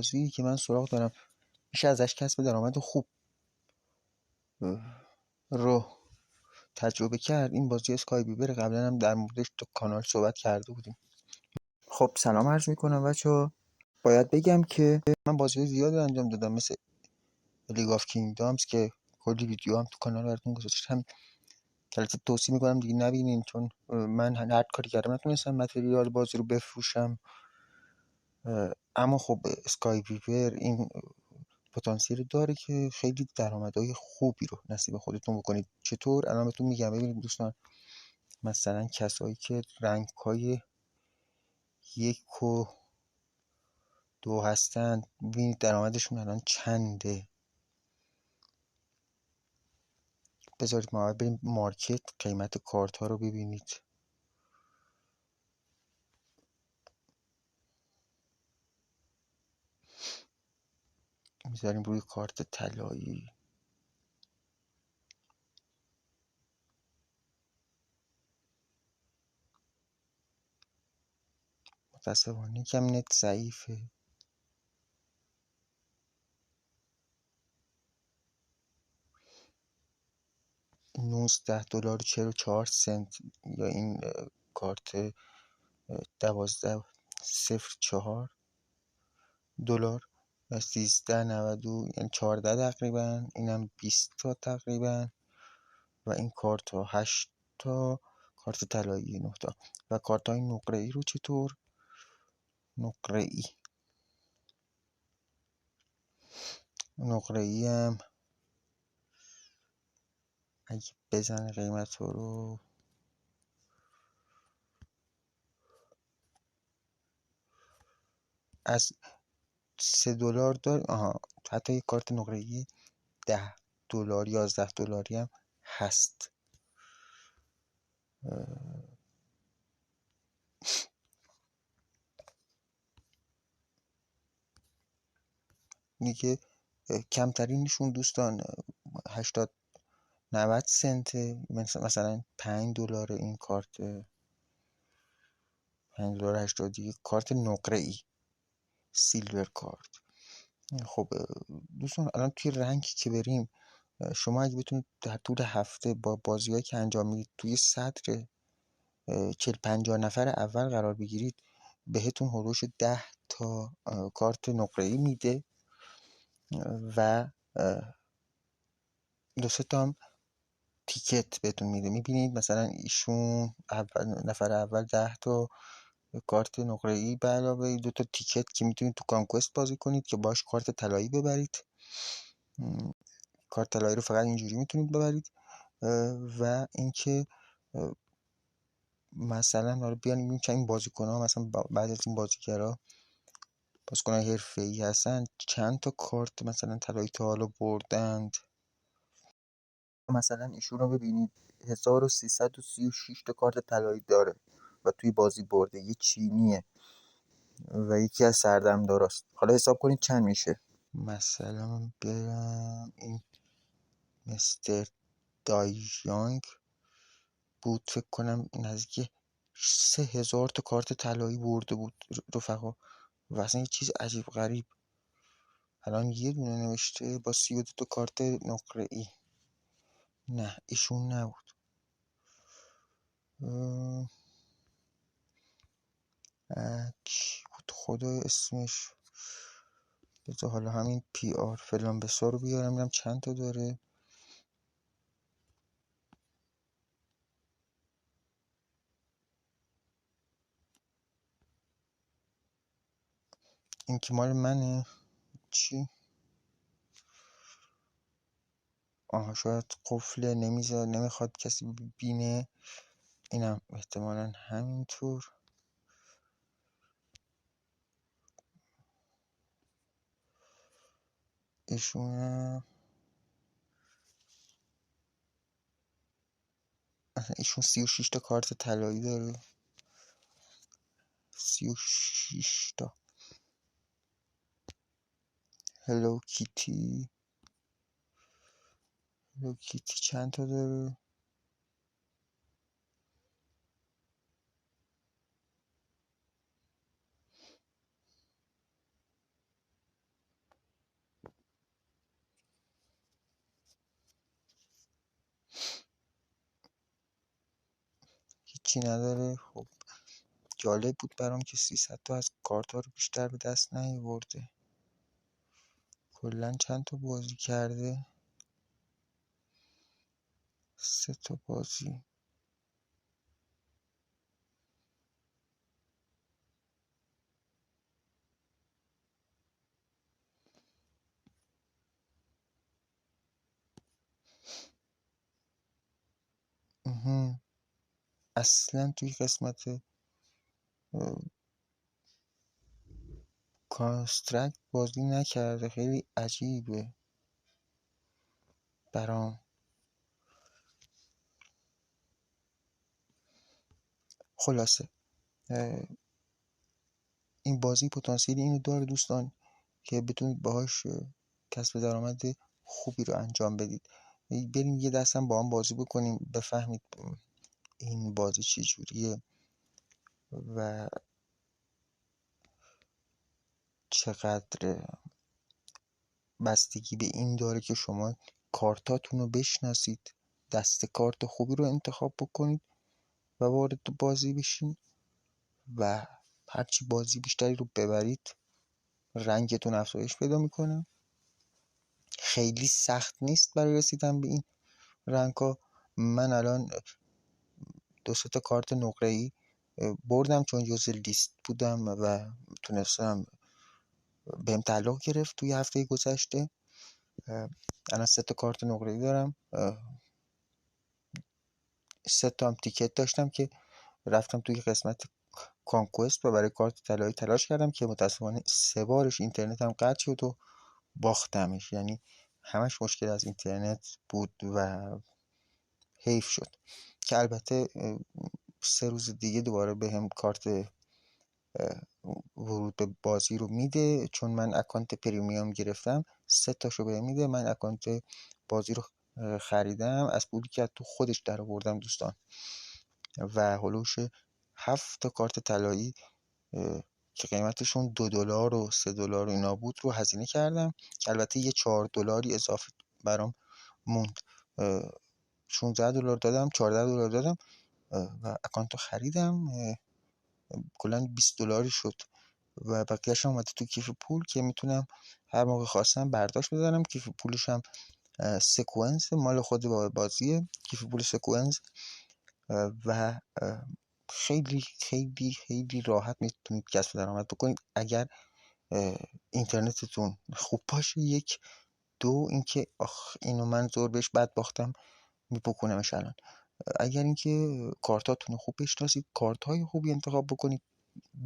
بازی که من سراغ دارم میشه ازش کسب درآمد خوب رو تجربه کرد این بازی اسکای بیبر. قبلا هم در موردش تو کانال صحبت کرده بودیم. خب سلام عرض میکنم بچه‌ها. باید بگم که من بازی زیادی انجام دادم مثل لیگ آف کینگدامز که کلی ویدیو هم تو کانال براتون گذاشتم. البته توصیه میکنم دیگه نبینین چون من هر کاری کردم نتونستم متریال بازی رو بفروشم. اما خب اسکای ویور این پتانسیل داره که خیلی درآمدهای خوبی رو نصیب خودتون بکنید. چطور؟ الان بهتون میگم. ببینید دوستان، مثلا کسایی که رنگ‌های 1 و 2 هستن ببینید درآمدشون الان چنده. بذارید ما بریم مارکت قیمت کارت ها رو ببینید. میذاریم روی کارت طلایی. متاسفانه کم نت ضعیفه. 19 دلار و 44 سنت یا این کارت 12.04 دلار و 13.90 یعنی 14 تقریبا. اینم 20 تا تقریبا و این کارت ها 8 تا کارت طلایی 9 تا. و کارت های نقره ای رو چطور؟ نقره ای هم اگه بزنه قیمت رو از 3 دلار داره. حتی یک کارت نقره ای 10 دلار 11 دلاری هم هست. دیگه کمترینشون دوستان 80 90 سنته. مثلا 5 دلار این کارت 5 دلار 80 کارت نقره ای سیلور کارت. خب دوستان الان توی رنگ که بریم شما اگه بتونید در طول هفته با بازیایی که انجام میدید توی صدر 40-50 نفر اول قرار بگیرید بهتون هولوش 10 تا کارت نقره ای میده و 2-3 تا هم تیکت بهتون میده. میبینید مثلا ایشون نفر اول 10 تا کارت نقره ای به علاوه 2 تا تیکت که میتونید تو کانکوست بازی کنید که باش کارت طلایی ببرید. کارت طلایی رو فقط اینجوری میتونید ببرید. و اینکه مثلا حالا بیان ببینیم که این بازیکن‌ها مثلا بعد از این بازیکن‌های حرفه‌ای هستن چند تا کارت مثلا طلایی تا حالا بردند. مثلا ایشون رو ببینید 1336 تا کارت طلایی داره و توی بازی برده. یه چینیه و یکی از سردمداراست. حالا حساب کنید چند میشه. مثلا برم این مستر دایجانگ بود، فکر کنم نزدیک 3000 تا کارت طلایی برده بود رفقا و اصلا یه چیز عجیب غریب. الان یه دونه نوشته با 32 تا کارت نقره ای. نه ایشون نبود. کی بود خدا اسمش؟ بذار حالا همین پی آر فلان بسار رو بیارم ببینم چند تا داره. این که مال منه. چی؟ شاید قفله نمیخواد کسی ببینه. اینم احتمالا همینطور. ایشون 36 تا کارت طلایی داره. 36 تا. هلو کیتی چند تا داره؟ هیچی نداره. خب جالب بود برام که 300 تا از کارتا رو بیشتر به دست نیاورده. کلا چند تا بازی کرده؟ 3 تا بازی. اصلا توی قسمت کانسترکت بازی نکرده. خیلی عجیبه برام. خلاصه این بازی پتانسیل اینو داره دوستان که بتونید باهاش کسب درآمد خوبی رو انجام بدید. بریم یه دستم با هم بازی بکنیم بفهمید این بازی چی جوریه و چقدر بستگی به این داره که شما کارتاتون رو بشناسید، دست کارت خوبی رو انتخاب بکنید و وارد بازی بشین و هرچی بازی بیشتری رو ببرید رنگتون افزایش پیدا میکنه. خیلی سخت نیست برای رسیدن به این رنگ‌ها. من الان 2 تا کارت نقره‌ای بردم چون جزء لیست بودم و تونستم بهم تعلق گرفت توی هفته گذشته. الان 3 تا کارت نقره‌ای دارم. 3 تا هم تیکت داشتم که رفتم توی قسمت کانکوست و برای کارت طلایی تلاش کردم که متاسفانه 3 بارش اینترنتم قطع شد و باختمش. یعنی همش مشکل از اینترنت بود و حیف شد که البته 3 روز دیگه دوباره بهم کارت ورود به بازی رو میده چون من اکانت پریمیوم گرفتم. 3 تاشو بهم میده. من اکانت بازی رو خریدم از پولی که تو خودش در آوردم دوستان و هلوش 7 تا کارت طلایی که قیمتشون $2 و $3 و اینا بود رو هزینه کردم که البته یه $4 اضافه برام موند. $16 دادم، $14 دادم و اکانت رو خریدم. کلا $20 شد و بقیه‌اش هم اومده تو کیف پول که میتونم هر موقع خواستم برداشت بزنم. کیف پولش هم سکونس مال خود بازیه، کیف پول سکونس و خیلی خیلی خیلی راحت میتونید کسب درآمد بکنید اگر اینترنتتون خوب باشه. 1 2 اینکه اینو من زور بهش بد باختم میپکنمش الان. اگر اینکه کارتاتون خوب بشناسید، کارت‌های خوبی انتخاب بکنید،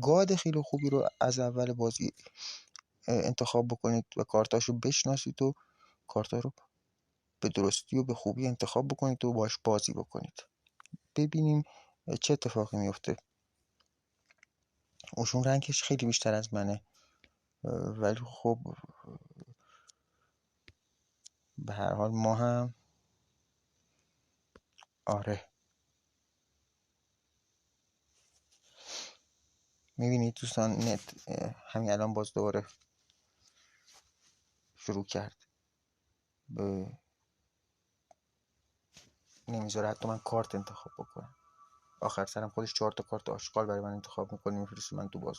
گاد خیلی خوبی رو از اول بازی انتخاب بکنید و کارتاشو بشناسید و کارتا رو به درستی و به خوبی انتخاب بکنید و باش بازی بکنید. ببینیم چه اتفاقی میفته. اوشون رنگش خیلی بیشتر از منه ولی خب به هر حال ما هم آره. میبینید دوستان نت همین الان باز دوباره شروع کرد. نمیذاره حتی من کارت انتخاب بکنم. آخر سرم خودش 4 تا کارت آشغال برای من انتخاب میکنه میفرسته من تو باز.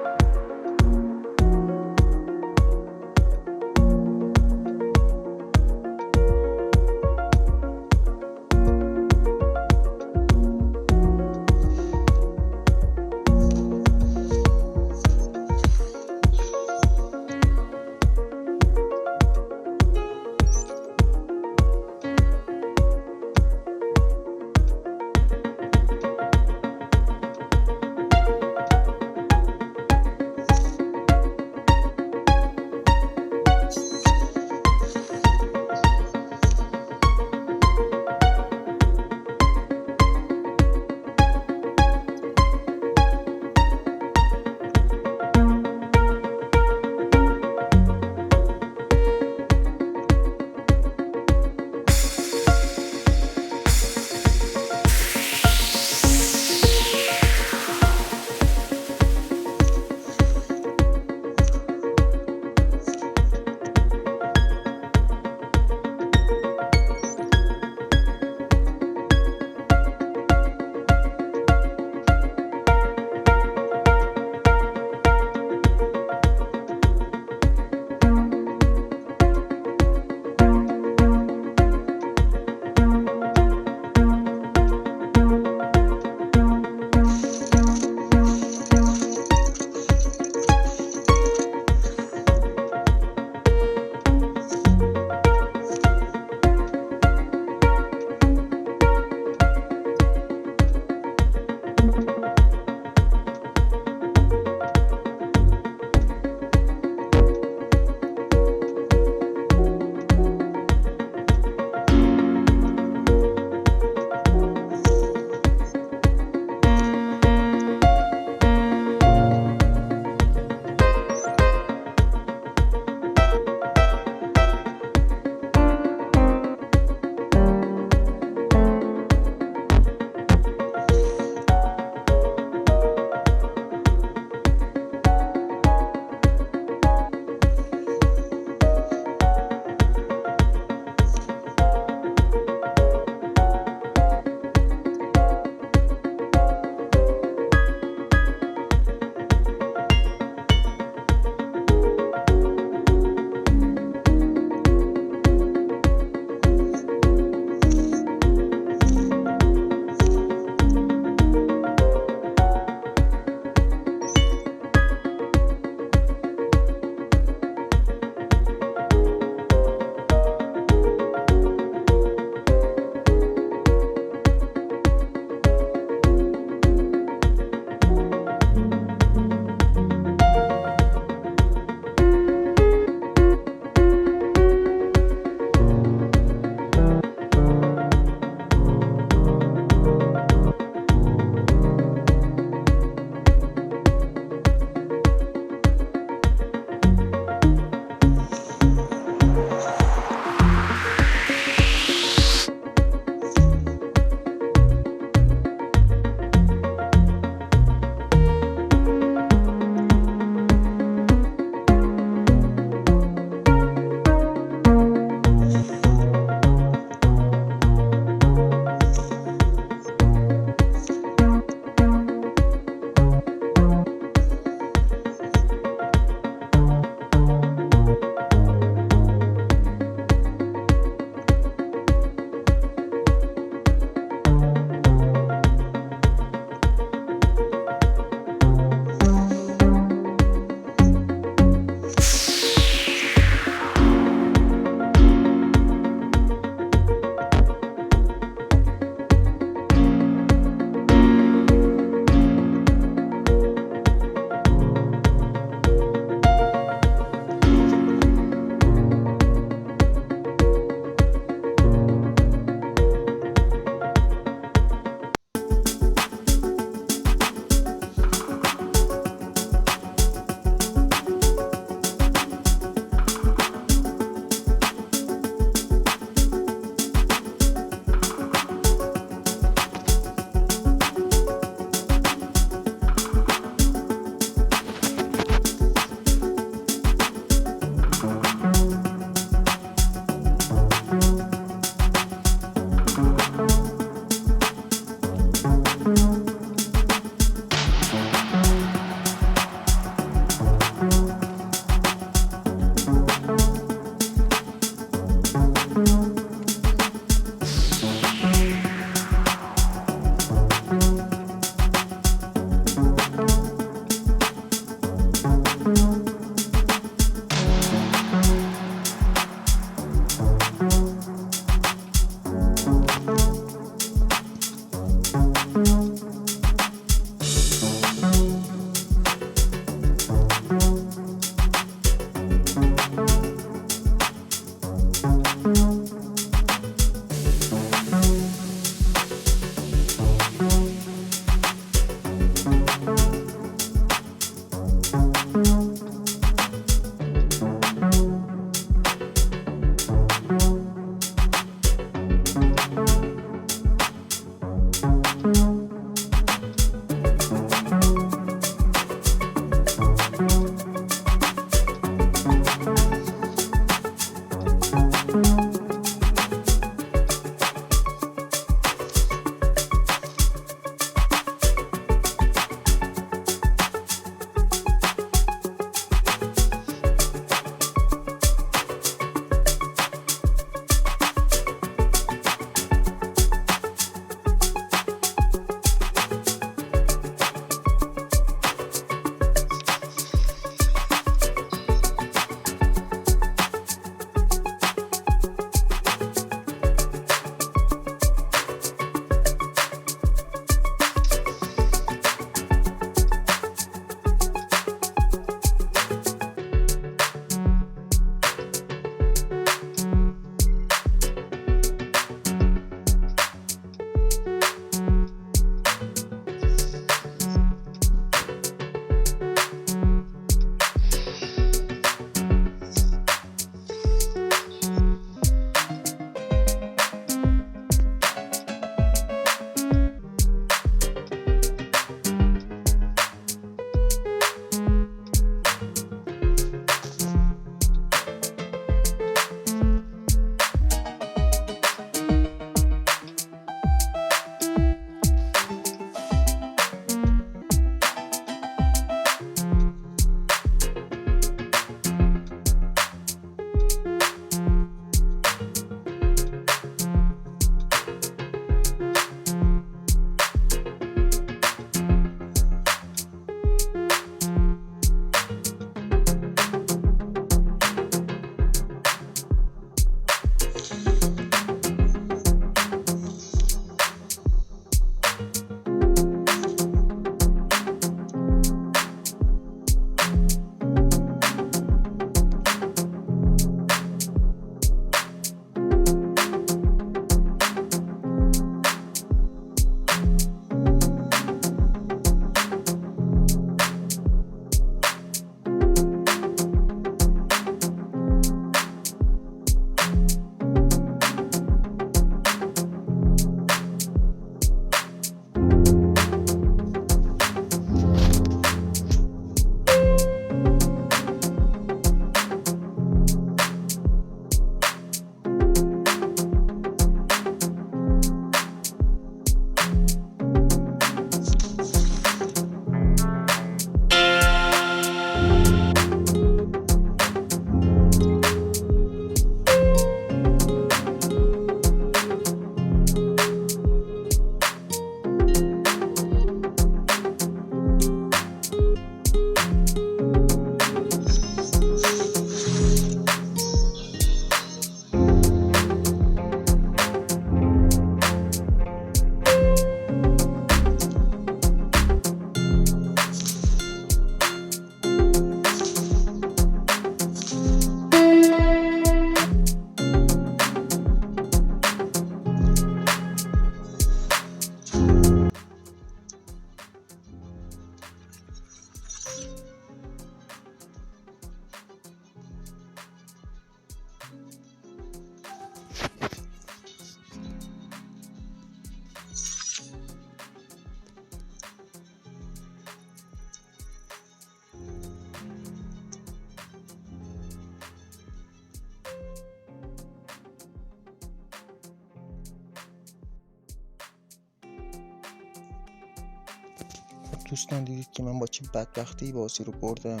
دوستان دیدید که من با چه بدبختی بازی رو بردم،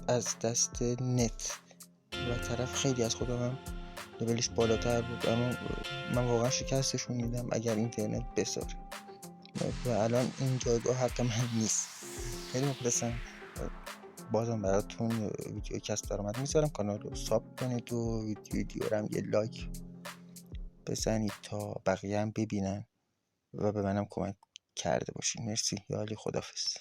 از دست نت و طرف خیلی از خودم هم لولش بالاتر بود، اما من واقعا شکستشون میدم اگر اینترنت بساره و الان این جایگاه حق من نیست. خیلی مخلصم. بازم براتون ویدیو کسب درآمد میذارم، کانال رو ساب کنید و ویدیو رو هم یه لایک بزنید تا بقیه هم ببینن و به منم کمک کرده باشین. مرسی، یا علی، خداحافظ.